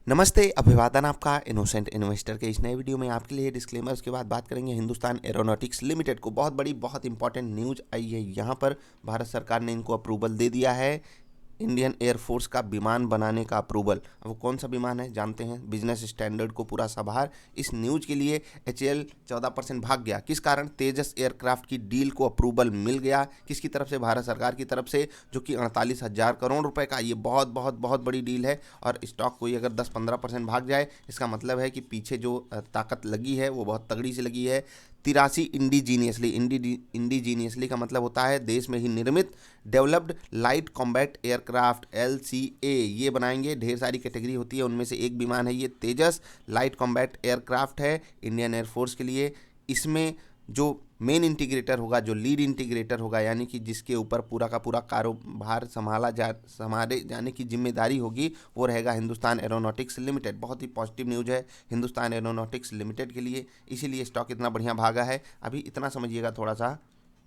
नमस्ते, अभिवादन आपका इनोसेंट इन्वेस्टर के इस नए वीडियो में आपके लिए डिस्क्लेमर। उसके बाद बात करेंगे हिंदुस्तान एरोनॉटिक्स लिमिटेड को। बहुत बड़ी बहुत इंपॉर्टेंट न्यूज आई है यहाँ पर। भारत सरकार ने इनको अप्रूवल दे दिया है। इंडियन एयरफोर्स का विमान बनाने का अप्रूवल। अब वो कौन सा विमान है जानते हैं। बिजनेस स्टैंडर्ड को पूरा संभार। इस न्यूज के लिए एचएएल 14% भाग गया। किस कारण? तेजस एयरक्राफ्ट की डील को अप्रूवल मिल गया। किसकी तरफ से? भारत सरकार की तरफ से, जो कि 48,000 करोड़ रुपए का ये बहुत बहुत बहुत बड़ी डील है। और स्टॉक कोई अगर 10-15% भाग जाए, इसका मतलब है कि पीछे जो ताकत लगी है वो बहुत तगड़ी से लगी है। 83 इंडिजीनियसली का मतलब होता है देश में ही निर्मित, developed light combat aircraft LCA ये बनाएंगे। ढेर सारी कैटेगरी होती है, उनमें से एक विमान है ये तेजस लाइट कॉम्बैट एयरक्राफ्ट है इंडियन एयरफोर्स के लिए। इसमें जो मेन इंटीग्रेटर होगा, जो लीड इंटीग्रेटर होगा, यानी कि जिसके ऊपर पूरा का पूरा कारोबार संभाले जाने की जिम्मेदारी होगी, वो रहेगा हिंदुस्तान एरोनॉटिक्स लिमिटेड। बहुत ही पॉजिटिव न्यूज़ है हिंदुस्तान एरोनॉटिक्स लिमिटेड के लिए, इसीलिए स्टॉक इतना बढ़िया भागा है। अभी इतना समझिएगा थोड़ा सा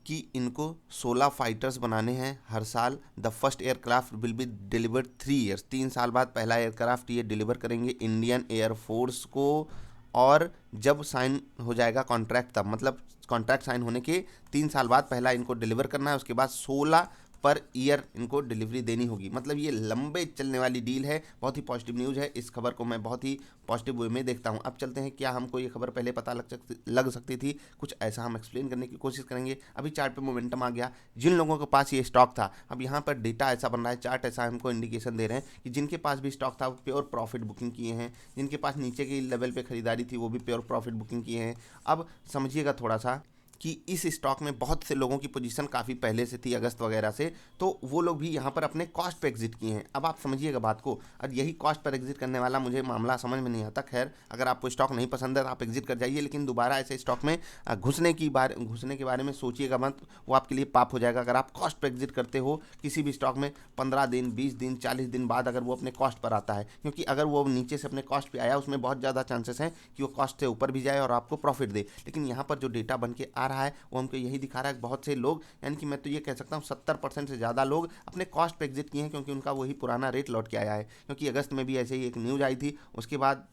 कि इनको 16 फाइटर्स बनाने हैं हर साल। The first aircraft will be delivered 3 years, 3 साल बाद पहला एयरक्राफ्ट ये डिलीवर करेंगे इंडियन एयरफोर्स को। और जब साइन हो जाएगा कॉन्ट्रैक्ट, तब मतलब कॉन्ट्रैक्ट साइन होने के 3 साल बाद पहला इनको डिलीवर करना है। उसके बाद 16 पर ईयर इनको डिलीवरी देनी होगी। मतलब ये लंबे चलने वाली डील है। बहुत ही पॉजिटिव न्यूज़ है। इस खबर को मैं बहुत ही पॉजिटिव वे में देखता हूँ। अब चलते हैं, क्या हमको ये खबर पहले पता लग सकती थी? कुछ ऐसा हम एक्सप्लेन करने की कोशिश करेंगे। अभी चार्ट पे मोमेंटम आ गया। जिन लोगों के पास ये स्टॉक था, अब यहाँ पर डेटा ऐसा बन रहा है, चार्ट ऐसा हमको इंडिकेशन दे रहे हैं कि जिनके पास भी स्टॉक था वो प्योर प्रॉफिट बुकिंग किए हैं। जिनके पास नीचे के लेवल पे खरीदारी थी वो भी प्योर प्रॉफिट बुकिंग किए हैं। अब समझिएगा थोड़ा सा कि इस स्टॉक में बहुत से लोगों की पोजीशन काफ़ी पहले से थी, अगस्त वगैरह से, तो वो लोग भी यहाँ पर अपने कॉस्ट पे एग्जिट किए हैं। अब आप समझिएगा बात को। और यही कॉस्ट पर एग्जिट करने वाला मुझे मामला समझ में नहीं आता। खैर, अगर आपको स्टॉक नहीं पसंद है तो आप एग्जिट कर जाइए, लेकिन दोबारा ऐसे स्टॉक में घुसने के बारे में सोचिएगा मत। वो आपके लिए पाप हो जाएगा। अगर आप कॉस्ट पर एग्जिट करते हो किसी भी स्टॉक में, 15 दिन, 20 दिन, 40 दिन बाद अगर वो अपने कॉस्ट पर आता है, क्योंकि अगर वो नीचे से अपने कॉस्ट पे आया, उसमें बहुत ज़्यादा चांसेस हैं कि वो कॉस्ट से ऊपर भी जाए और आपको प्रॉफिट दे। लेकिन यहाँ पर जो डेटा बन के आ रहा है वो हमको यही दिखा रहा है कि बहुत से लोग, यानी कि मैं तो ये कह सकता हूँ 70% से ज़्यादा लोग अपने कॉस्ट पे एग्जिट किए हैं, क्योंकि उनका वही पुराना रेट लौट के आया है। क्योंकि अगस्त में भी ऐसे ही एक न्यूज़ आई थी, उसके बाद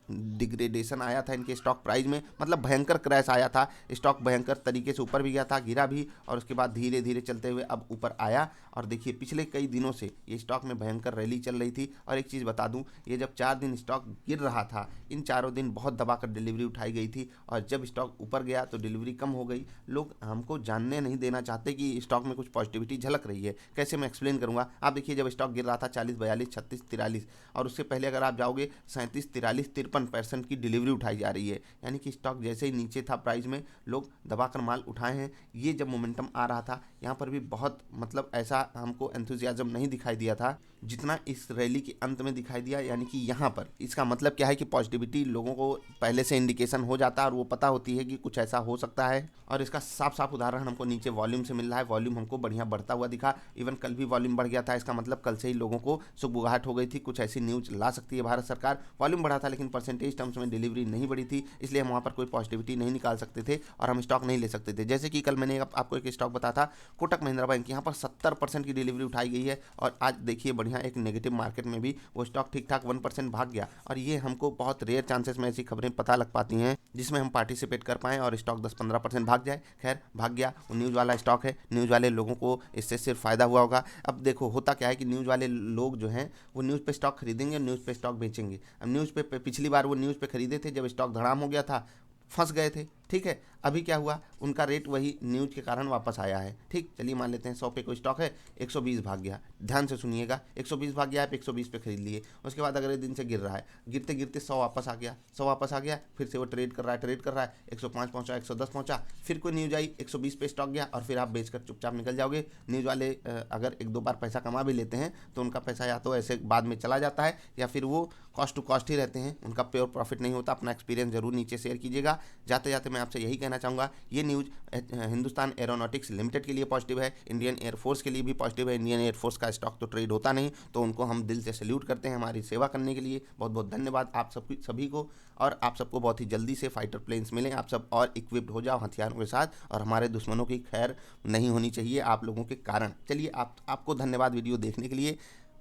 डिग्रेडेशन आया था इनके स्टॉक प्राइस में, मतलब भयंकर क्रैश आया था। स्टॉक भयंकर तरीके से ऊपर भी गया था, गिरा भी, और उसके बाद धीरे धीरे चलते हुए अब ऊपर आया। और देखिए पिछले कई दिनों से ये स्टॉक में भयंकर रैली चल रही थी। और एक चीज़ बता दूं, ये जब 4 दिन स्टॉक गिर रहा था, इन चारों दिन बहुत दबाकर डिलीवरी उठाई गई थी। और जब स्टॉक ऊपर गया तो डिलीवरी कम हो गई। लोग हमको जानने नहीं देना चाहते कि स्टॉक में कुछ पॉजिटिविटी झलक रही है। कैसे, मैं एक्सप्लेन करूंगा। आप देखिए, जब स्टॉक गिर रहा था 40, 42, 36, 43, और उससे पहले अगर आप जाओगे 37, 43, 53% की डिलीवरी उठाई जा रही है। यानी कि स्टॉक जैसे ही नीचे था प्राइस में, लोग दबाकर माल उठाए हैं। ये जब मोमेंटम आ रहा था, यहाँ पर भी बहुत मतलब ऐसा हमको एंथुजियाज्म नहीं दिखाई दिया था जितना इस रैली के अंत में दिखाई दिया। यानी कि यहाँ पर इसका मतलब क्या है कि पॉजिटिविटी लोगों को पहले से इंडिकेशन हो जाता है और वो पता होती है कि कुछ ऐसा हो सकता है। और इसका साफ साफ उदाहरण हमको नीचे वॉल्यूम से मिल रहा है। वॉल्यूम हमको बढ़िया बढ़ता हुआ दिखा। इवन कल भी वॉल्यूम बढ़ गया था। इसका मतलब कल से ही लोगों को सुगबुगाहट हो गई थी, कुछ ऐसी न्यूज ला सकती है भारत सरकार। वॉल्यूम बढ़ा था लेकिन परसेंटेज टर्म्स में डिलीवरी नहीं बढ़ी थी, इसलिए हम वहाँ पर कोई पॉजिटिविटी नहीं निकाल सकते थे और हम स्टॉक नहीं ले सकते थे। जैसे कि कल मैंने आपको एक स्टॉक बताया था, कोटक महिंद्रा बैंक, यहाँ पर 70% की डिलीवरी उठाई गई है। और आज देखिए बढ़िया एक नेगेटिव मार्केट में भी वो स्टॉक ठीक ठाक 1% भाग गया। और ये हमको बहुत रेयर चांसेस में ऐसी खबरें पता लग पाती हैं जिसमें हम पार्टिसिपेट कर पाएँ और स्टॉक 10-15% भाग जाए। खैर, भाग गया, वो न्यूज़ वाला स्टॉक है, न्यूज़ वाले लोगों को इससे सिर्फ फ़ायदा हुआ होगा। अब देखो होता क्या है कि न्यूज़ वाले लोग जो हैं वो न्यूज़ पे स्टॉक खरीदेंगे, न्यूज़ पे स्टॉक बेचेंगे। अब न्यूज़ पे पिछली बार वो न्यूज़ पे खरीदे थे जब स्टॉक धड़ाम हो गया था, फंस गए थे। ठीक है, अभी क्या हुआ, उनका रेट वही न्यूज के कारण वापस आया है। ठीक, चलिए मान लेते हैं 100 पे कोई स्टॉक है, 120 भाग गया। ध्यान से सुनिएगा, 120 भाग गया, आप 120 पे खरीद लिए। उसके बाद अगले दिन से गिर रहा है, गिरते गिरते 100 वापस आ गया, 100 वापस आ गया, फिर से वो ट्रेड कर रहा है, 105 पहुंचा, 110 पहुंचा, फिर कोई न्यूज आई 120 पे स्टॉक गया, और फिर आप बेचकर चुपचाप निकल जाओगे। न्यूज वाले अगर 1-2 बार पैसा कमा भी लेते हैं तो उनका पैसा या तो ऐसे बाद में चला जाता है या फिर वो कॉस्ट टू कॉस्ट ही रहते हैं, उनका प्योर प्रॉफिट नहीं होता। अपना एक्सपीरियंस जरूर नीचे शेयर कीजिएगा। जाते जाते मैं आपसे यही कहना चाहूँगा, ये न्यूज़ हिंदुस्तान एरोनॉटिक्स लिमिटेड के लिए पॉजिटिव है, इंडियन एयरफोर्स के लिए भी पॉजिटिव है। इंडियन एयरफोर्स का स्टॉक तो ट्रेड होता नहीं, तो उनको हम दिल से सैल्यूट करते हैं हमारी सेवा करने के लिए। बहुत बहुत धन्यवाद आप सभी को। और आप सबको बहुत ही जल्दी से फाइटर प्लेन्स मिलें, आप सब और इक्विप्ड हो जाओ हथियारों के साथ, और हमारे दुश्मनों की खैर नहीं होनी चाहिए आप लोगों के कारण। चलिए, आपको धन्यवाद वीडियो देखने के लिए।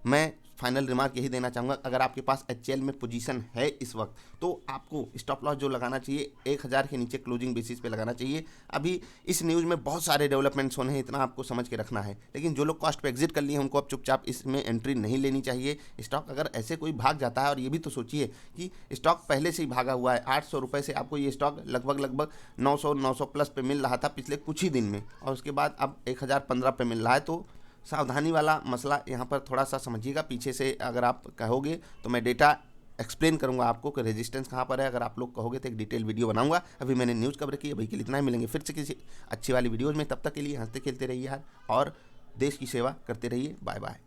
मैं फाइनल रिमार्क यही देना चाहूँगा, अगर आपके पास एचएल में पोजीशन है इस वक्त तो आपको स्टॉप लॉस जो लगाना चाहिए 1000 के नीचे क्लोजिंग बेसिस पे लगाना चाहिए। अभी इस न्यूज़ में बहुत सारे डेवलपमेंट्स होने हैं, इतना आपको समझ के रखना है। लेकिन जो लोग कॉस्ट पे एग्जिट कर लिए हैं उनको अब चुपचाप इसमें एंट्री नहीं लेनी चाहिए। स्टॉक अगर ऐसे कोई भाग जाता है, और ये भी तो सोचिए कि स्टॉक पहले से ही भागा हुआ है, 800 रुपये से आपको ये स्टॉक लगभग 900 प्लस पे मिल रहा था पिछले कुछ ही दिन में, और उसके बाद अब 1015 पे मिल रहा है। तो सावधानी वाला मसला यहाँ पर थोड़ा सा समझिएगा। पीछे से अगर आप कहोगे तो मैं डेटा एक्सप्लेन करूँगा आपको कि रेजिस्टेंस कहाँ पर है। अगर आप लोग कहोगे तो एक डिटेल वीडियो बनाऊंगा। अभी मैंने न्यूज़ कवर की, अभी के लिए इतना ही। मिलेंगे फिर से किसी अच्छी वाली वीडियोज़ में, तब तक के लिए हंसते खेलते रहिए यार, और देश की सेवा करते रहिए। Bye bye.